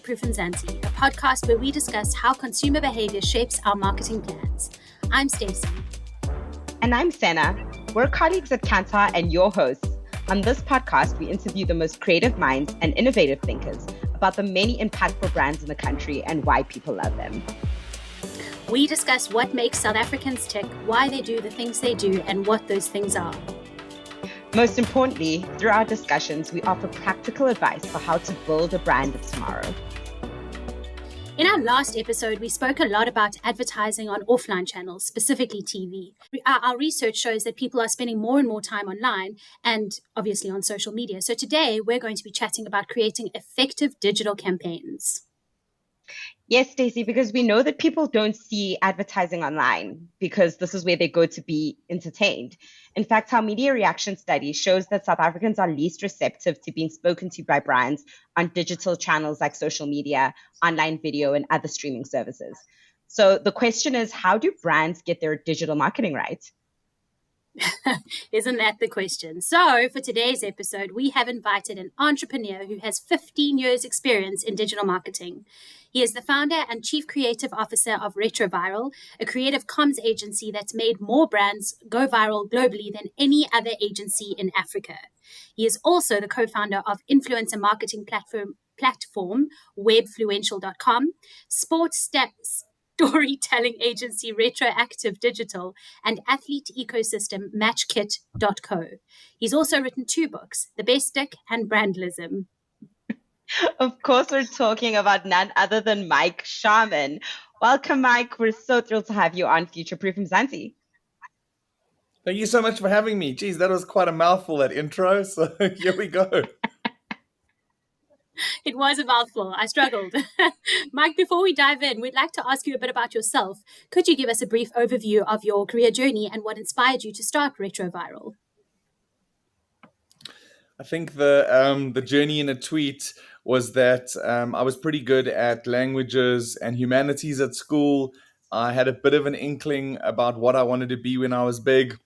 Proof and Zanti, a podcast where we discuss how consumer behavior shapes our marketing plans. I'm Stacy. And I'm Sena. We're colleagues at Kantar and your hosts. On this podcast, we interview the most creative minds and innovative thinkers about the many impactful brands in the country and why people love them. We discuss what makes South Africans tick, why they do the things they do, and what those things are. Most importantly, through our discussions, we offer practical advice for how to build a brand of tomorrow. In our last episode, we spoke a lot about advertising on offline channels, specifically TV. Our research shows that people are spending more and more time online and obviously on social media. So today, we're going to be chatting about creating effective digital campaigns. Yes, Stacey, because we know that people don't see advertising online because this is where they go to be entertained. In fact, our media reaction study shows that South Africans are least receptive to being spoken to by brands on digital channels like social media, online video, and other streaming services. So the question is, how do brands get their digital marketing right? Isn't that the question? So for today's episode, we have invited an entrepreneur who has 15 years experience in digital marketing. He is the founder and chief creative officer of Retroviral, a creative comms agency that's made more brands go viral globally than any other agency in Africa. He is also the co-founder of influencer marketing platform webfluential.com, sports stats storytelling agency Retroactive Digital, and athlete ecosystem matchkit.co. He's also written 2 books, The Best Stick and Brandlism. Of course, we're talking about none other than Mike Sharman. Welcome, Mike. We're so thrilled to have you on Future Proof and Zanti. Thank you so much for having me. Geez, that was quite a mouthful, that intro. So here we go. It was a mouthful. I struggled. Mike, before we dive in, we'd like to ask you a bit about yourself. Could you give us a brief overview of your career journey and what inspired you to start Retroviral? I think the journey in a tweet was that I was pretty good at languages and humanities at school. I had a bit of an inkling about what I wanted to be when I was big,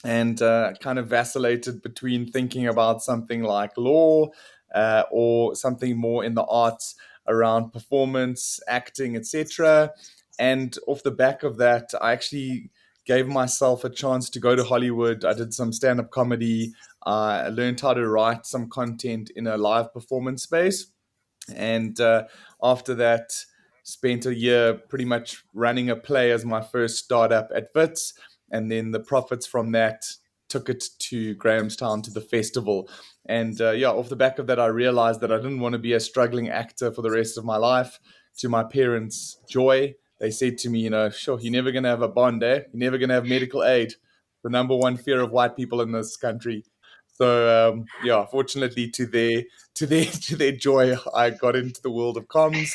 and kind of vacillated between thinking about something like law or something more in the arts around performance, acting, etc. And off the back of that, I actually gave myself a chance to go to Hollywood. I did some stand-up comedy. I learned how to write some content in a live performance space. And after that, spent a year pretty much running a play as my first startup at Wits. And then the profits from that took it to Grahamstown to the festival. And off the back of that, I realized that I didn't want to be a struggling actor for the rest of my life. To my parents' joy, they said to me, sure, you're never going to have a bond, eh? You're never going to have medical aid. The number one fear of white people in this country. So, fortunately to their joy, I got into the world of comms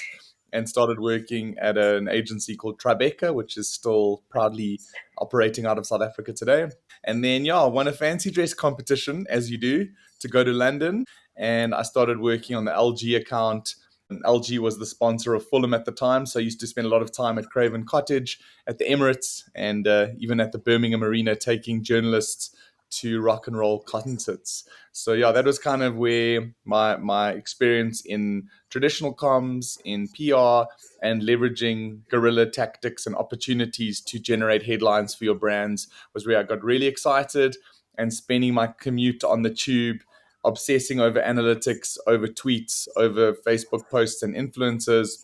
and started working at an agency called Tribeca, which is still proudly operating out of South Africa today. And then, I won a fancy dress competition, as you do, to go to London. And I started working on the LG account. And LG was the sponsor of Fulham at the time. So I used to spend a lot of time at Craven Cottage, at the Emirates, and even at the Birmingham Arena, taking journalists to rock and roll concerts. So that was kind of where my experience in traditional comms, in PR, and leveraging guerrilla tactics and opportunities to generate headlines for your brands was where I got really excited, and spending my commute on the tube, obsessing over analytics, over tweets, over Facebook posts and influencers.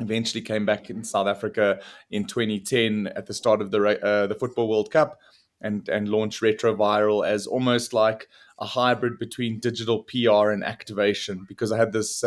Eventually came back in South Africa in 2010 at the start of the Football World Cup, and launched Retroviral as almost like a hybrid between digital PR and activation, because I had this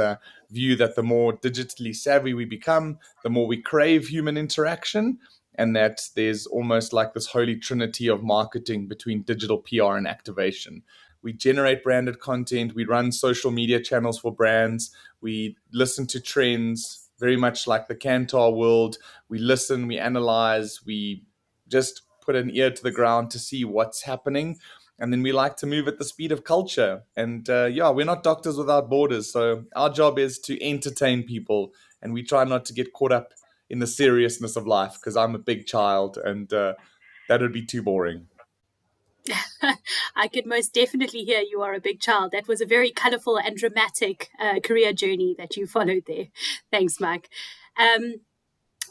view that the more digitally savvy we become, the more we crave human interaction, and that there's almost like this holy trinity of marketing between digital PR and activation. We generate branded content, we run social media channels for brands, we listen to trends, very much like the Kantar world. We listen, we analyze, we just put an ear to the ground to see what's happening. And then we like to move at the speed of culture. And we're not doctors without borders. So our job is to entertain people. And we try not to get caught up in the seriousness of life, because I'm a big child and that would be too boring. I could most definitely hear you are a big child. That was a very colorful and dramatic career journey that you followed there. Thanks, Mike. Um,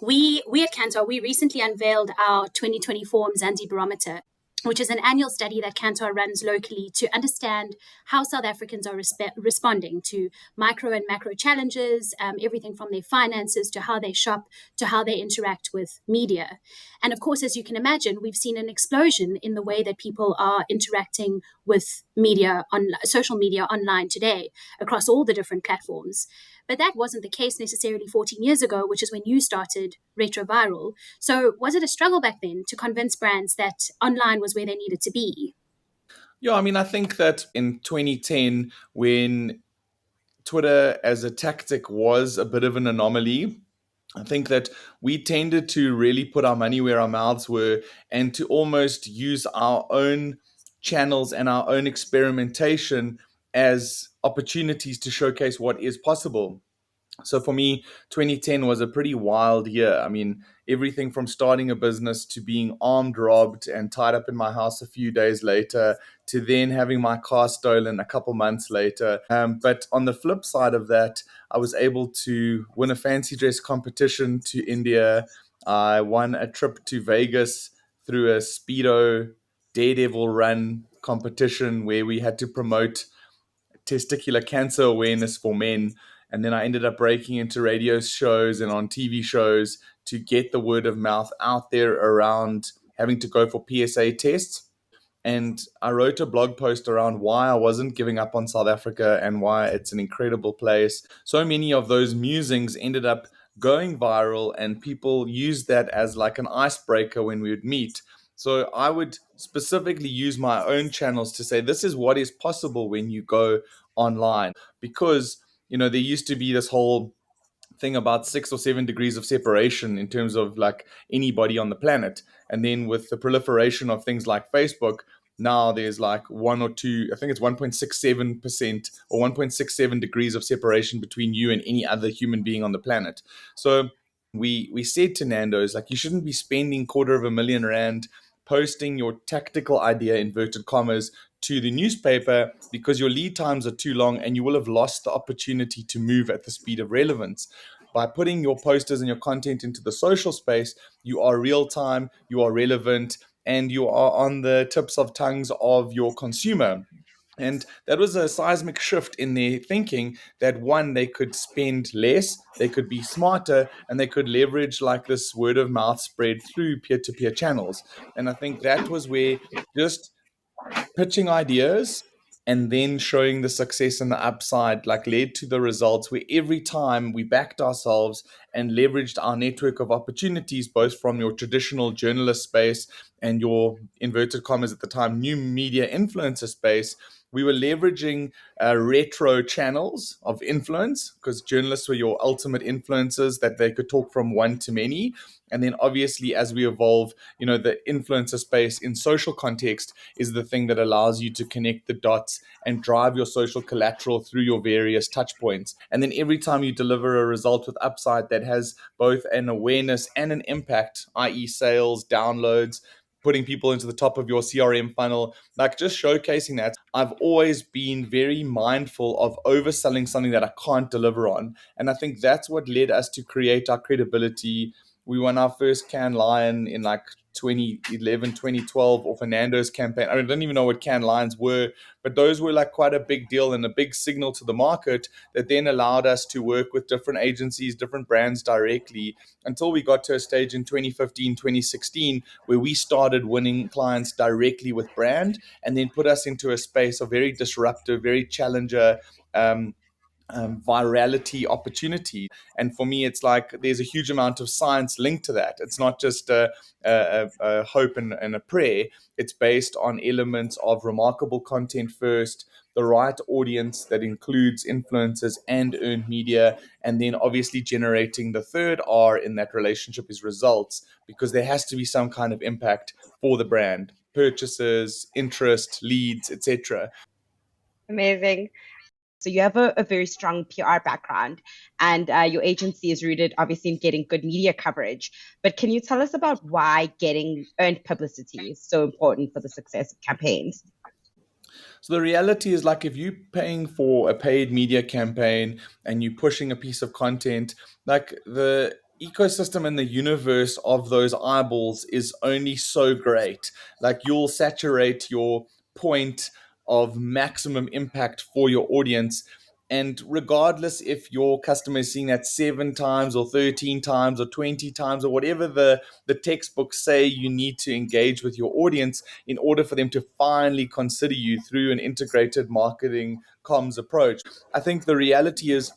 we at Cantor, we recently unveiled our 2024 Mzansi Barometer, which is an annual study that Cantor runs locally to understand how South Africans are responding to micro and macro challenges, everything from their finances to how they shop to how they interact with media. And of course, as you can imagine, we've seen an explosion in the way that people are interacting with media on social media online today across all the different platforms. But that wasn't the case necessarily 14 years ago, which is when you started Retroviral. So was it a struggle back then to convince brands that online was where they needed to be? Yeah, I mean, I think that in 2010, when Twitter as a tactic was a bit of an anomaly, I think that we tended to really put our money where our mouths were and to almost use our own channels and our own experimentation as opportunities to showcase what is possible. So for me, 2010 was a pretty wild year. I mean, everything from starting a business to being armed, robbed, and tied up in my house a few days later, to then having my car stolen a couple months later. But on the flip side of that, I was able to win a fancy dress competition to India. I won a trip to Vegas through a Speedo Daredevil run competition where we had to promote testicular cancer awareness for men. And then I ended up breaking into radio shows and on TV shows to get the word of mouth out there around having to go for PSA tests. And I wrote a blog post around why I wasn't giving up on South Africa and why it's an incredible place. So many of those musings ended up going viral, and people used that as like an icebreaker when we would meet. So I would specifically use my own channels to say, this is what is possible when you go online. Because, there used to be this whole thing about 6 or 7 degrees of separation in terms of like anybody on the planet. And then with the proliferation of things like Facebook, now there's like one or two, I think it's 1.67% or 1.67 degrees of separation between you and any other human being on the planet. So we said to Nando's, like, you shouldn't be spending R250,000 posting your tactical idea, inverted commas, to the newspaper because your lead times are too long and you will have lost the opportunity to move at the speed of relevance. By putting your posters and your content into the social space, you are real time, you are relevant, and you are on the tips of tongues of your consumer. And that was a seismic shift in their thinking that one, they could spend less, they could be smarter, and they could leverage like this word of mouth spread through peer to peer channels. And I think that was where just pitching ideas and then showing the success and the upside like led to the results where every time we backed ourselves and leveraged our network of opportunities, both from your traditional journalist space and your inverted commas at the time new media influencer space. We were leveraging retro channels of influence because journalists were your ultimate influencers, that they could talk from one to many. And then obviously as we evolve, the influencer space in social context is the thing that allows you to connect the dots and drive your social collateral through your various touch points. And then every time you deliver a result with upside that has both an awareness and an impact, i.e., sales, downloads, putting people into the top of your CRM funnel, like just showcasing that. I've always been very mindful of overselling something that I can't deliver on. And I think that's what led us to create our credibility. We won our first Cannes Lion in like 2011, 2012 or Fernando's campaign. I don't even know what Cannes Lions were, but those were like quite a big deal and a big signal to the market that then allowed us to work with different agencies, different brands directly until we got to a stage in 2015, 2016, where we started winning clients directly with brand and then put us into a space of very disruptive, very challenger, virality opportunity. And for me, it's like there's a huge amount of science linked to that. It's not just a hope and a prayer. It's based on elements of remarkable content first, the right audience that includes influencers and earned media, and then obviously generating the third R in that relationship is results, because there has to be some kind of impact for the brand, purchases, interest, leads, etc. Amazing. So you have a very strong PR background, and your agency is rooted obviously in getting good media coverage. But can you tell us about why getting earned publicity is so important for the success of campaigns? So the reality is, like, if you're paying for a paid media campaign and you're pushing a piece of content, like, the ecosystem and the universe of those eyeballs is only so great. Like, you'll saturate your point of maximum impact for your audience. And regardless if your customer is seeing that 7 times or 13 times or 20 times or whatever the textbooks say you need to engage with your audience in order for them to finally consider you through an integrated marketing comms approach. I think the reality is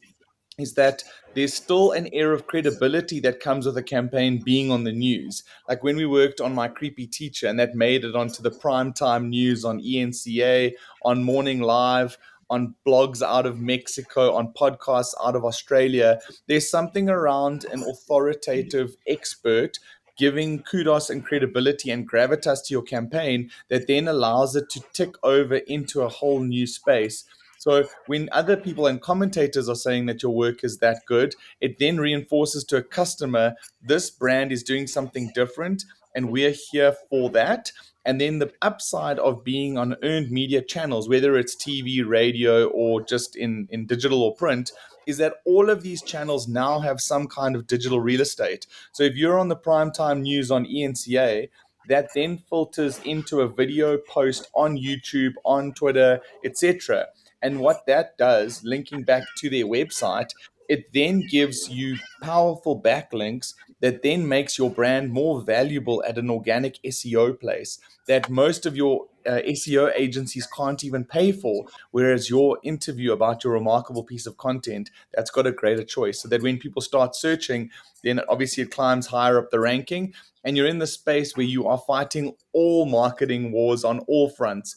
that there's still an air of credibility that comes with a campaign being on the news. Like when we worked on My Creepy Teacher, and that made it onto the primetime news on ENCA, on Morning Live, on blogs out of Mexico, on podcasts out of Australia. There's something around an authoritative expert giving kudos and credibility and gravitas to your campaign that then allows it to tick over into a whole new space. So when other people and commentators are saying that your work is that good, it then reinforces to a customer, this brand is doing something different and we're here for that. And then the upside of being on earned media channels, whether it's TV, radio, or just in digital or print, is that all of these channels now have some kind of digital real estate. So if you're on the primetime news on ENCA, that then filters into a video post on YouTube, on Twitter, etc. And what that does, linking back to their website, it then gives you powerful backlinks that then makes your brand more valuable at an organic SEO place that most of your SEO agencies can't even pay for. Whereas your interview about your remarkable piece of content, that's got a greater choice. So that when people start searching, then obviously it climbs higher up the ranking. And you're in the space where you are fighting all marketing wars on all fronts.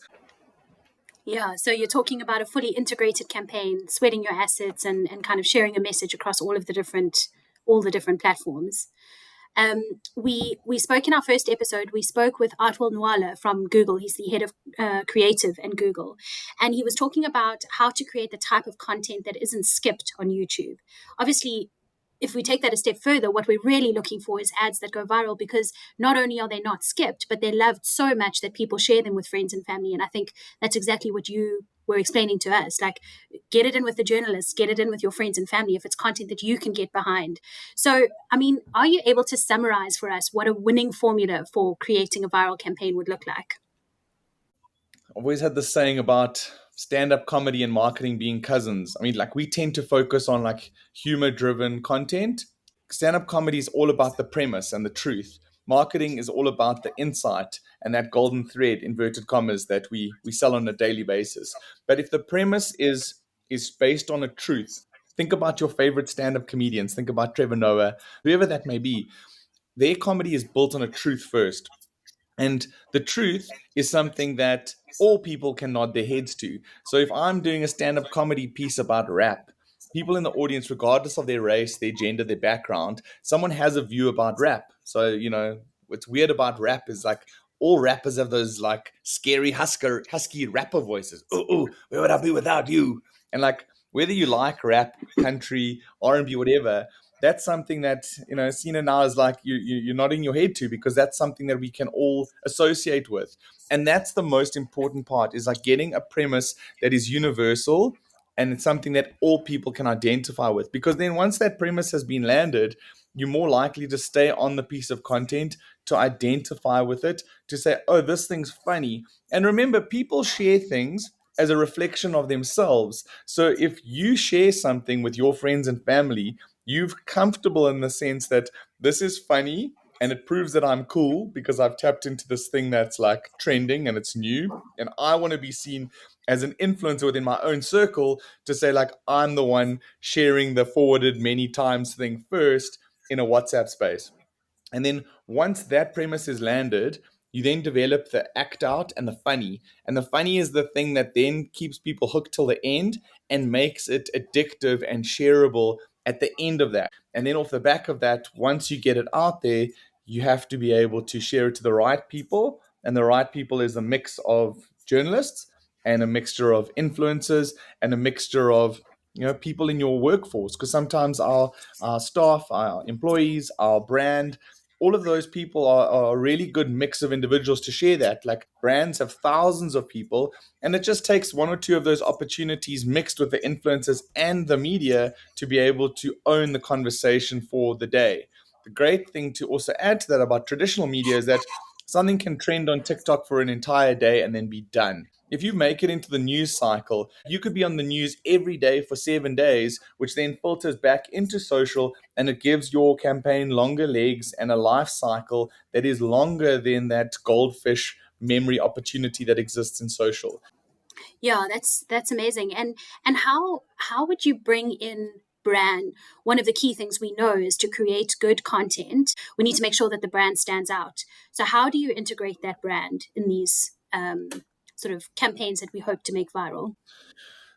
Yeah, so you're talking about a fully integrated campaign, sweating your assets and kind of sharing a message across all the different platforms. We spoke in our first episode. We spoke with Artwell Nwala from Google. He's the head of creative in Google, and he was talking about how to create the type of content that isn't skipped on YouTube. Obviously, if we take that a step further, what we're really looking for is ads that go viral because not only are they not skipped, but they're loved so much that people share them with friends and family. And I think that's exactly what you were explaining to us. Like, get it in with the journalists, get it in with your friends and family if it's content that you can get behind. So, I mean, are you able to summarize for us what a winning formula for creating a viral campaign would look like? I've always had this saying about stand-up comedy and marketing being cousins. I mean, like, we tend to focus on like humor-driven content. Stand-up comedy is all about the premise and the truth. Marketing is all about the insight and that golden thread, inverted commas, that we sell on a daily basis. But if the premise is based on a truth, think about your favorite stand-up comedians, think about Trevor Noah, whoever that may be. Their comedy is built on a truth first. And the truth is something that all people can nod their heads to. So if I'm doing a stand up comedy piece about rap, people in the audience, regardless of their race, their gender, their background, someone has a view about rap. So, what's weird about rap is like all rappers have those like scary husky rapper voices. Oh, where would I be without you? And like, whether you like rap, country, R&B, whatever, that's something that Sena now is like you're nodding your head to, because that's something that we can all associate with. And that's the most important part, is like getting a premise that is universal and it's something that all people can identify with, because then once that premise has been landed, you're more likely to stay on the piece of content, to identify with it, to say, oh, this thing's funny. And remember, people share things as a reflection of themselves. So if you share something with your friends and family, you're comfortable in the sense that this is funny and it proves that I'm cool because I've tapped into this thing that's like trending and it's new. And I want to be seen as an influencer within my own circle, to say, like, I'm the one sharing the forwarded many times thing first in a WhatsApp space. And then once that premise is landed, you then develop the act out and the funny. And the funny is the thing that then keeps people hooked till the end and makes it addictive and shareable at the end of that. And then off the back of that, once you get it out there, you have to be able to share it to the right people. And the right people is a mix of journalists and a mixture of influencers and a mixture of people in your workforce, because sometimes our staff, our employees, our brand, all of those people are a really good mix of individuals to share that. Like brands have thousands of people, and it just takes one or two of those opportunities mixed with the influencers and the media to be able to own the conversation for the day. The great thing to also add to that about traditional media is that something can trend on TikTok for an entire day and then be done. If you make it into the news cycle, you could be on the news every day for 7 days, which then filters back into social, and it gives your campaign longer legs and a life cycle that is longer than that goldfish memory opportunity that exists in social. Yeah, that's amazing. And how would you bring in brand? One of the key things we know is to create good content. We need to make sure that the brand stands out. So how do you integrate that brand in these sort of campaigns that we hope to make viral?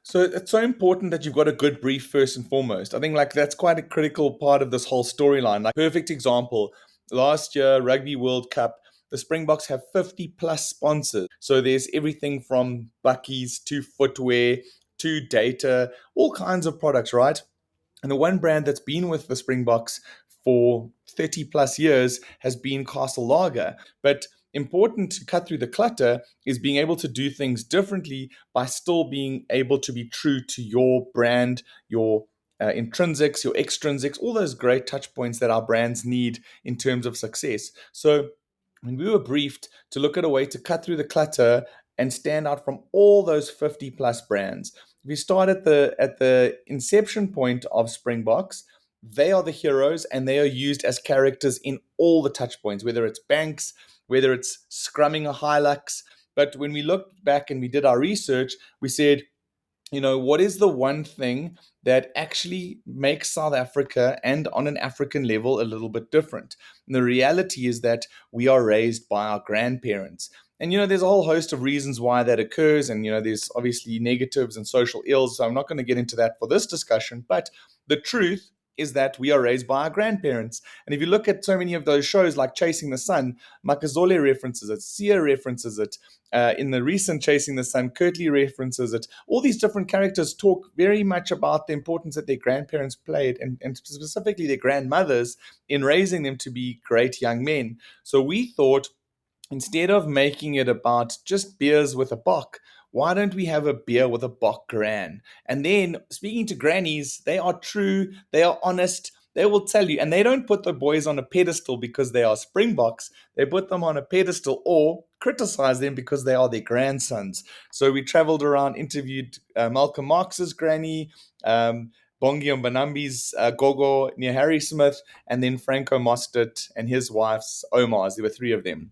So it's so important that you've got a good brief first and foremost. I think like that's quite a critical part of this whole storyline. Like perfect example, last year Rugby World Cup, the Springboks have 50 plus sponsors. So there's everything from buckies to footwear to data, all kinds of products, right? And the one brand that's been with the Springboks for 30 plus years has been Castle Lager. But important to cut through the clutter is being able to do things differently by still being able to be true to your brand, your intrinsics, your extrinsics, all those great touch points that our brands need in terms of success. So when we were briefed to look at a way to cut through the clutter and stand out from all those 50 plus brands, we start at the inception point of Springboks. They are the heroes and they are used as characters in all the touch points, whether it's banks, whether it's scrumming a Hilux. But when we looked back and we did our research, we said, what is the one thing that actually makes South Africa and on an African level a little bit different? And the reality is that we are raised by our grandparents. And, there's a whole host of reasons why that occurs. And, there's obviously negatives and social ills. So I'm not going to get into that for this discussion. But the truth is that we are raised by our grandparents. And if you look at so many of those shows like Chasing the Sun, Makazole references it, Sia references it. In the recent Chasing the Sun, Kurtley references it. All these different characters talk very much about the importance that their grandparents played, and specifically their grandmothers, in raising them to be great young men. So we thought, instead of making it about just beers with a bock, why don't we have a beer with a bock gran? And then speaking to grannies, they are true, they are honest, they will tell you, and they don't put the boys on a pedestal because they are Springboks. They put them on a pedestal or criticize them because they are their grandsons. So we traveled around, interviewed Malcolm Marx's granny, Bongi Mbanambi's Gogo near Harrismith, and then Franco Mostert and his wife's Omars. There were three of them.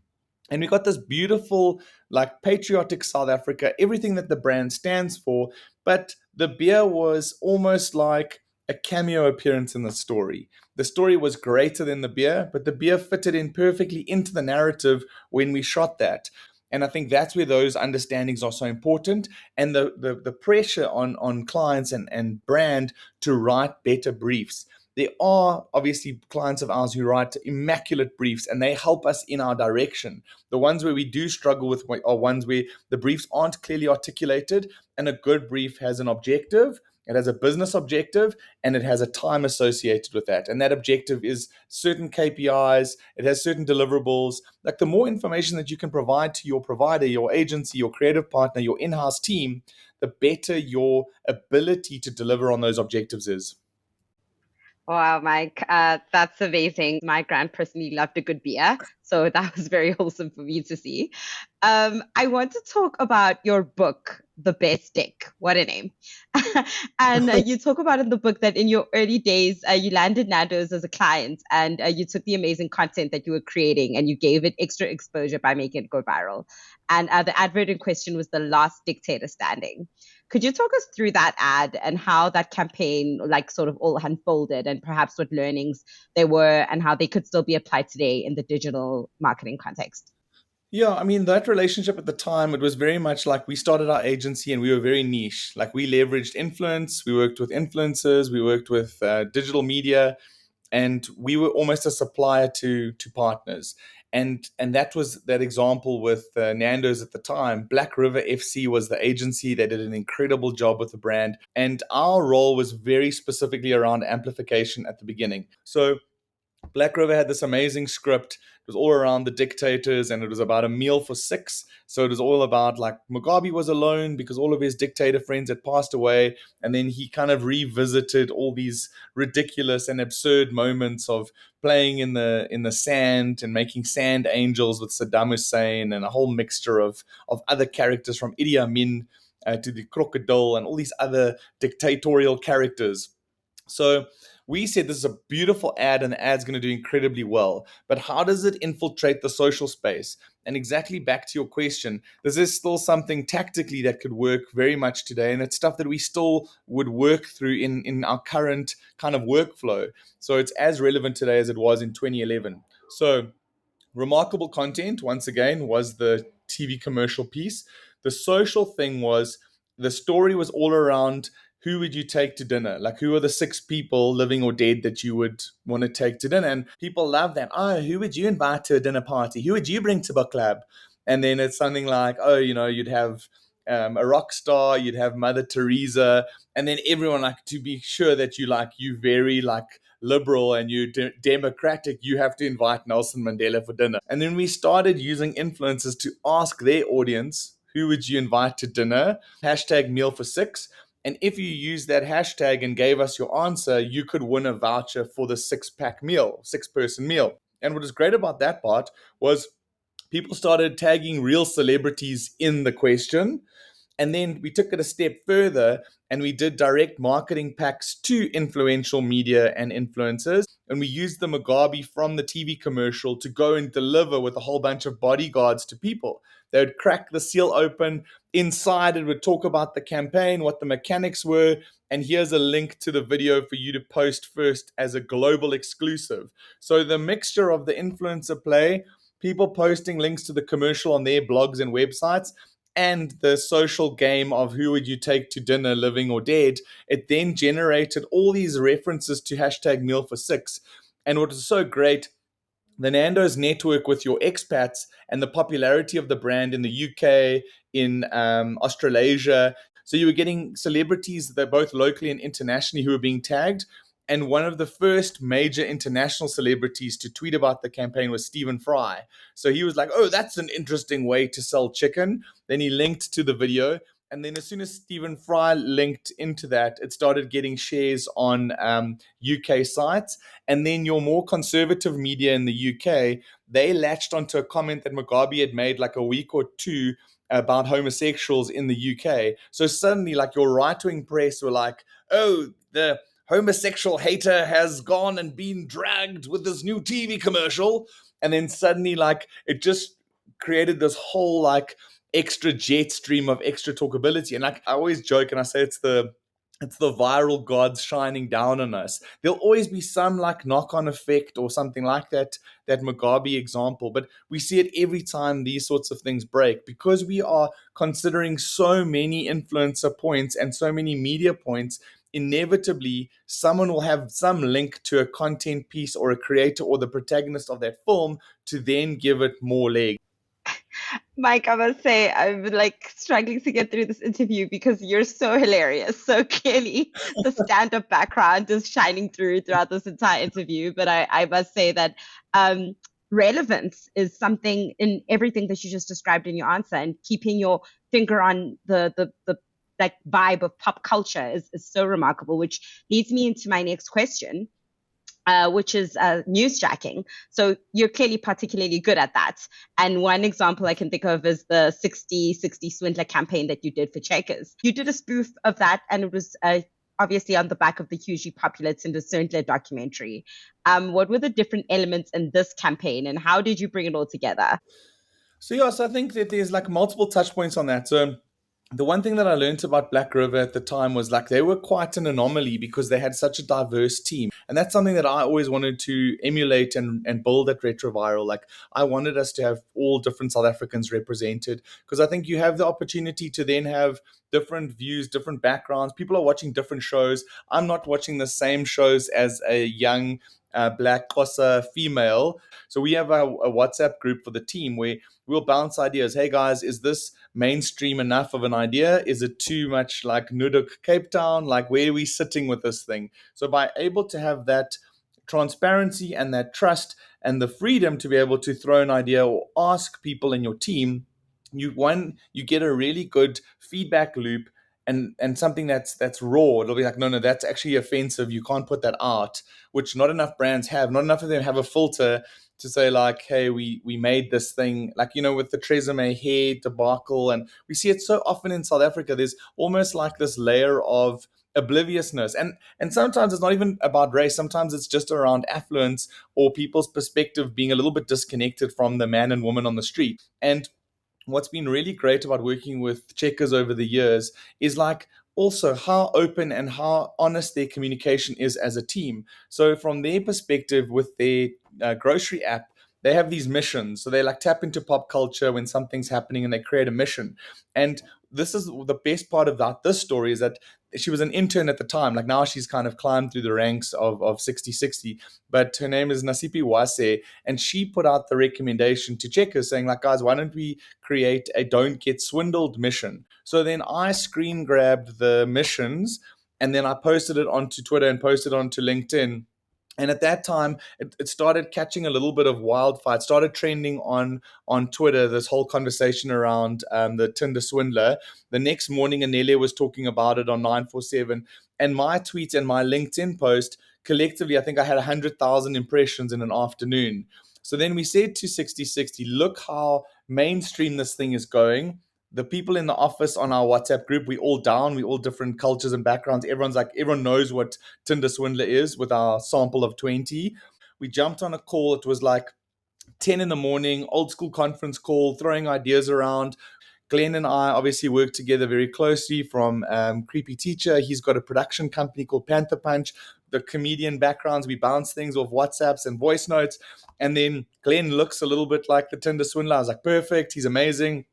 And we got this beautiful, like patriotic South Africa, everything that the brand stands for. But the beer was almost like a cameo appearance in the story. The story was greater than the beer, but the beer fitted in perfectly into the narrative when we shot that. And I think that's where those understandings are so important. And the pressure on clients and brand to write better briefs. There are obviously clients of ours who write immaculate briefs and they help us in our direction. The ones where we do struggle with are ones where the briefs aren't clearly articulated, and a good brief has an objective, it has a business objective, and it has a time associated with that. And that objective is certain KPIs, it has certain deliverables. Like the more information that you can provide to your provider, your agency, your creative partner, your in-house team, the better your ability to deliver on those objectives is. Wow, Mike, that's amazing. My grand personally loved a good beer, so that was very wholesome for me to see. I want to talk about your book, The Best Dick. What a name. And you talk about in the book that in your early days, you landed Nando's as a client and you took the amazing content that you were creating and you gave it extra exposure by making it go viral. And the advert in question was The Last Dictator Standing. Could you talk us through that ad and how that campaign like sort of all unfolded and perhaps what learnings there were and how they could still be applied today in the digital marketing context? Yeah, I mean, that relationship at the time, it was very much like we started our agency and we were very niche. Like we leveraged influence, we worked with influencers, we worked with digital media, and we were almost a supplier to partners. And that was that example with Nando's at the time. Black River FC was the agency. They did an incredible job with the brand. And our role was very specifically around amplification at the beginning. So Black River had this amazing script. It was all around the dictators, and it was about a meal for six. So it was all about, like, Mugabe was alone because all of his dictator friends had passed away, and then he kind of revisited all these ridiculous and absurd moments of playing in the sand and making sand angels with Saddam Hussein and a whole mixture of other characters, from Idi Amin to the crocodile and all these other dictatorial characters. So we said this is a beautiful ad and the ad's going to do incredibly well. But how does it infiltrate the social space? And exactly back to your question, this is still something tactically that could work very much today. And it's stuff that we still would work through in our current kind of workflow. So it's as relevant today as it was in 2011. So remarkable content, once again, was the TV commercial piece. The social thing was, the story was all around who would you take to dinner? Like, who are the six people, living or dead, that you would want to take to dinner? And people love that. Oh, who would you invite to a dinner party? Who would you bring to book club? And then it's something like, oh, you'd have a rock star, you'd have Mother Teresa, and then everyone, like, to be sure that you very like liberal and you democratic, you have to invite Nelson Mandela for dinner. And then we started using influencers to ask their audience, who would you invite to dinner? Hashtag meal for six. And if you use that hashtag and gave us your answer, you could win a voucher for the six-person meal. And what was great about that part was people started tagging real celebrities in the question. And then we took it a step further and we did direct marketing packs to influential media and influencers. And we used the Mugabe from the TV commercial to go and deliver with a whole bunch of bodyguards to people. They would crack the seal open. Inside, it would talk about the campaign, what the mechanics were. And here's a link to the video for you to post first as a global exclusive. So the mixture of the influencer play, people posting links to the commercial on their blogs and websites, and the social game of who would you take to dinner, living or dead, it then generated all these references to hashtag meal for six. And what was so great, the Nando's network with your expats and the popularity of the brand in the UK, in Australasia. So you were getting celebrities that both locally and internationally who were being tagged. And one of the first major international celebrities to tweet about the campaign was Stephen Fry. So he was like, oh, that's an interesting way to sell chicken. Then he linked to the video. And then as soon as Stephen Fry linked into that, it started getting shares on UK sites. And then your more conservative media in the UK, they latched onto a comment that Mugabe had made like a week or two about homosexuals in the UK. So suddenly, like, your right-wing press were like, oh, the homosexual hater has gone and been dragged with this new TV commercial. And then suddenly, like, it just created this whole, like, extra jet stream of extra talkability. And, like, I always joke and I say it's the viral gods shining down on us. There'll always be some, like, knock-on effect or something like that Mugabe example, but we see it every time these sorts of things break, because we are considering so many influencer points and so many media points. Inevitably, someone will have some link to a content piece or a creator or the protagonist of that film to then give it more legs. Mike, I must say, I'm like struggling to get through this interview because you're so hilarious. So clearly, the stand-up background is shining throughout this entire interview. But I must say that relevance is something in everything that you just described in your answer, and keeping your finger on the like vibe of pop culture is so remarkable, which leads me into my next question. Which is newsjacking. So you're clearly particularly good at that. And one example I can think of is the 60/60 Swindler campaign that you did for Checkers. You did a spoof of that, and it was obviously on the back of the hugely popular Tinder Swindler documentary. What were the different elements in this campaign, and how did you bring it all together? So yes, I think that there's like multiple touch points on that. So the one thing that I learned about Black River at the time was, like, they were quite an anomaly because they had such a diverse team. And that's something that I always wanted to emulate and build at Retroviral. Like, I wanted us to have all different South Africans represented, because I think you have the opportunity to then have different views, different backgrounds. People are watching different shows. I'm not watching the same shows as a young Black, Xhosa, female. So we have a WhatsApp group for the team where we'll bounce ideas. Hey guys, is this mainstream enough of an idea? Is it too much like Nuduk, Cape Town? Like, where are we sitting with this thing? So by able to have that transparency and that trust and the freedom to be able to throw an idea or ask people in your team, you get a really good feedback loop, and something that's raw. It'll be like, no, that's actually offensive, you can't put that out, which not enough brands have. Not enough of them have a filter to say like, hey, we made this thing, like, with the Tresemme hair debacle, and we see it so often in South Africa. There's almost like this layer of obliviousness, and sometimes it's not even about race. Sometimes it's just around affluence or people's perspective being a little bit disconnected from the man and woman on the street. And what's been really great about working with Checkers over the years is like also how open and how honest their communication is as a team. So from their perspective with their grocery app, they have these missions. So they like tap into pop culture when something's happening and they create a mission. And this is the best part about this story, is that she was an intern at the time. Like now she's kind of climbed through the ranks of 60/60, but her name is Nasipi Wase, and she put out the recommendation to Checkers saying like, guys, why don't we create a don't get swindled mission? So then I screen grabbed the missions and then I posted it onto Twitter and posted it onto LinkedIn. And at that time, it started catching a little bit of wildfire. It started trending on Twitter, this whole conversation around the Tinder swindler. The next morning, Anelia was talking about it on 947. And my tweet and my LinkedIn post, collectively, I think I had 100,000 impressions in an afternoon. So then we said to 60/60, look how mainstream this thing is going. The people in the office on our WhatsApp group, we all down, we all different cultures and backgrounds. Everyone knows what Tinder swindler is with our sample of 20. We jumped on a call. It was like 10 in the morning, old school conference call, throwing ideas around. Glenn and I obviously work together very closely from Creepy Teacher. He's got a production company called Panther Punch. The comedian backgrounds, we bounce things off WhatsApps and voice notes. And then Glenn looks a little bit like the Tinder swindler. I was like, perfect. He's amazing.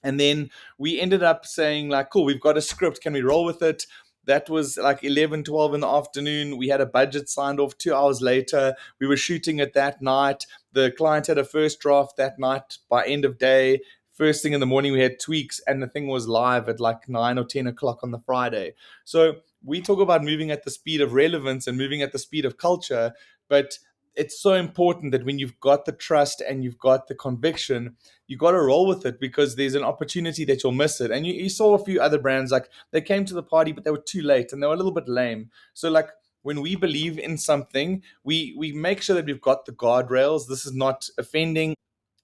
And then we ended up saying like, cool, we've got a script. Can we roll with it? That was like 11, 12 in the afternoon. We had a budget signed off 2 hours later. We were shooting it that night. The client had a first draft that night by end of day. First thing in the morning, we had tweaks, and the thing was live at like 9 or 10 o'clock on the Friday. So we talk about moving at the speed of relevance and moving at the speed of culture, but it's so important that when you've got the trust and you've got the conviction, you got to roll with it, because there's an opportunity that you'll miss it. And you saw a few other brands, like they came to the party, but they were too late and they were a little bit lame. So like when we believe in something, we make sure that we've got the guardrails. This is not offending,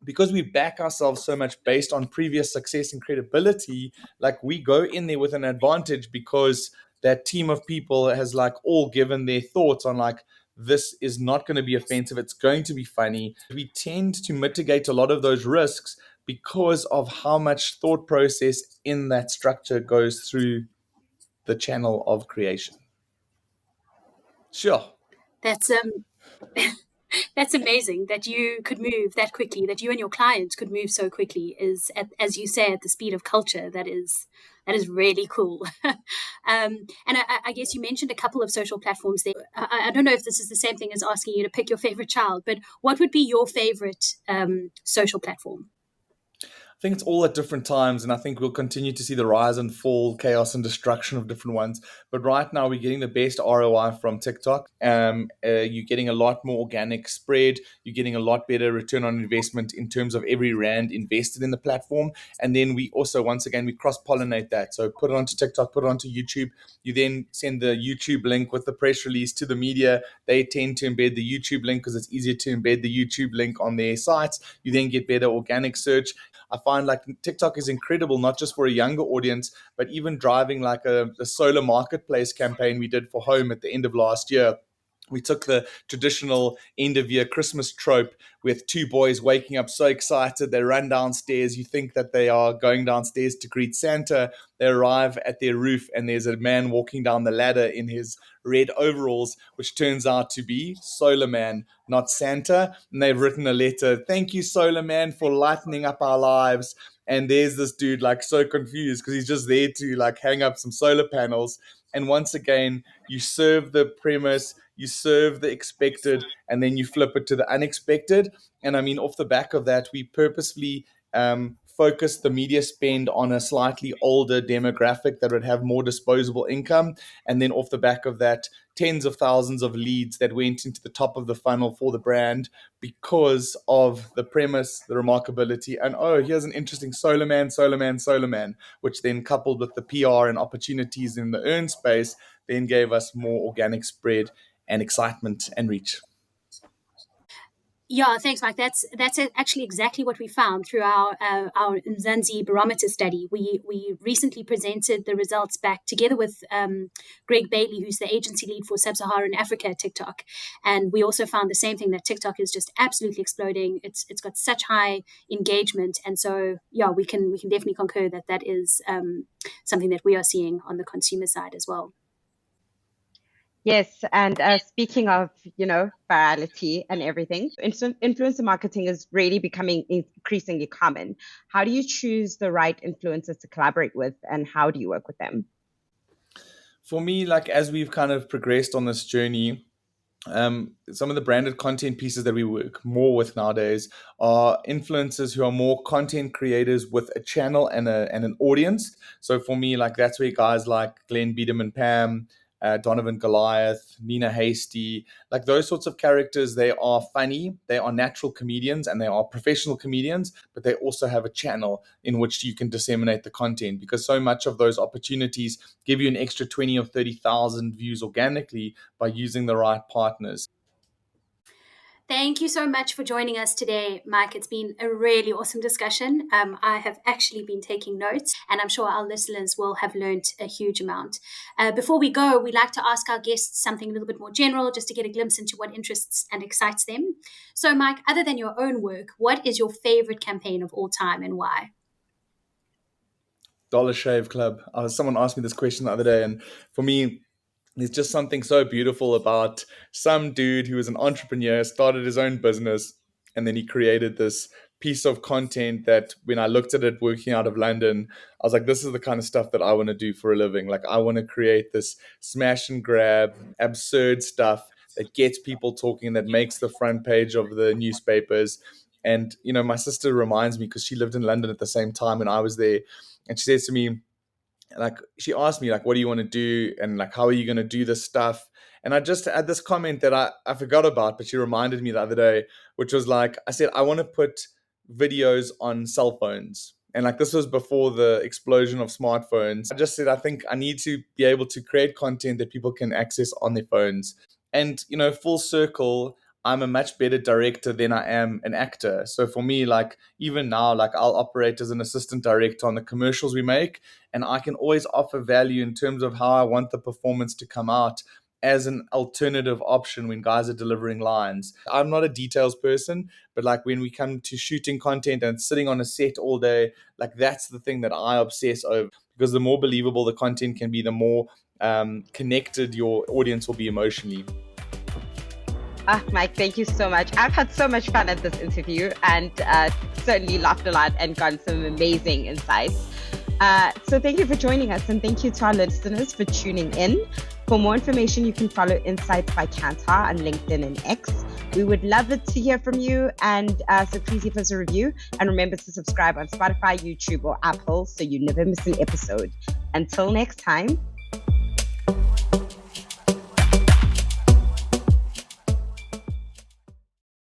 because we back ourselves so much based on previous success and credibility. Like we go in there with an advantage because that team of people has like all given their thoughts on like, this is not going to be offensive, it's going to be funny. We tend to mitigate a lot of those risks because of how much thought process in that structure goes through the channel of creation. Sure. That's that's amazing that you could move that quickly, that you and your clients could move so quickly, is as you say, at the speed of culture. That is really cool. And I guess you mentioned a couple of social platforms there. I don't know if this is the same thing as asking you to pick your favorite child, but what would be your favorite social platform? I think it's all at different times, and I think we'll continue to see the rise and fall, chaos and destruction of different ones. But right now, we're getting the best ROI from TikTok. You're getting a lot more organic spread. You're getting a lot better return on investment in terms of every rand invested in the platform. And then we also, once again, we cross-pollinate that. So put it onto TikTok, put it onto YouTube. You then send the YouTube link with the press release to the media. They tend to embed the YouTube link because it's easier to embed the YouTube link on their sites. You then get better organic search. I find like TikTok is incredible, not just for a younger audience, but even driving like a solar marketplace campaign we did for home at the end of last year. We took the traditional end of year Christmas trope with two boys waking up so excited. They run downstairs. You think that they are going downstairs to greet Santa. They arrive at their roof and there's a man walking down the ladder in his red overalls, which turns out to be Solar Man, not Santa. And they've written a letter. Thank you, Solar Man, for lightening up our lives. And there's this dude like so confused because he's just there to like hang up some solar panels. And once again, you serve the premise, you serve the expected, and then you flip it to the unexpected. And I mean, off the back of that, we purposefully focus the media spend on a slightly older demographic that would have more disposable income. And then off the back of that, tens of thousands of leads that went into the top of the funnel for the brand because of the premise, the remarkability, and oh, here's an interesting solar man, which then coupled with the PR and opportunities in the earn space, then gave us more organic spread and excitement and reach. Yeah, thanks, Mike. That's actually exactly what we found through our Mzansi barometer study. We recently presented the results back together with Greg Bailey, who's the agency lead for Sub-Saharan Africa at TikTok, and we also found the same thing, that TikTok is just absolutely exploding. It's got such high engagement, and so yeah, we can definitely concur that is something that we are seeing on the consumer side as well. Yes, and speaking of, virality and everything, influencer marketing is really becoming increasingly common. How do you choose the right influencers to collaborate with, and how do you work with them? For me, like as we've kind of progressed on this journey, some of the branded content pieces that we work more with nowadays are influencers who are more content creators with a channel and an audience. So for me, like that's where guys like Glenn Biederman, Pam, Donovan Goliath, Nina Hasty, like those sorts of characters, they are funny, they are natural comedians, and they are professional comedians, but they also have a channel in which you can disseminate the content, because so much of those opportunities give you an extra 20 or 30,000 views organically by using the right partners. Thank you so much for joining us today, Mike. It's been a really awesome discussion. I have actually been taking notes, and I'm sure our listeners will have learned a huge amount. Before we go, we like to ask our guests something a little bit more general, just to get a glimpse into what interests and excites them. So, Mike, other than your own work, what is your favorite campaign of all time and why? Dollar Shave Club. Someone asked me this question the other day, and for me, there's just something so beautiful about some dude who was an entrepreneur, started his own business, and then he created this piece of content that when I looked at it working out of London, I was like, this is the kind of stuff that I want to do for a living. Like, I want to create this smash and grab, absurd stuff that gets people talking, that makes the front page of the newspapers. And, my sister reminds me, because she lived in London at the same time when I was there, and she says to me, like, she asked me, like, what do you want to do, and like, how are you going to do this stuff? And I just had this comment that I forgot about, but she reminded me the other day, which was like, I said, I want to put videos on cell phones. And like, this was before the explosion of smartphones. I just said, I think I need to be able to create content that people can access on their phones. And, full circle, I'm a much better director than I am an actor. So for me, like, even now, like, I'll operate as an assistant director on the commercials we make, and I can always offer value in terms of how I want the performance to come out as an alternative option when guys are delivering lines. I'm not a details person, but like when we come to shooting content and sitting on a set all day, like that's the thing that I obsess over, because the more believable the content can be, the more connected your audience will be emotionally. Mike, thank you so much. I've had so much fun at this interview, and certainly laughed a lot and gotten some amazing insights. So thank you for joining us, and thank you to our listeners for tuning in. For more information, you can follow Insights by Kantar on LinkedIn and X. We would love it to hear from you, and so please give us a review, and remember to subscribe on Spotify, YouTube, or Apple so you never miss an episode. Until next time.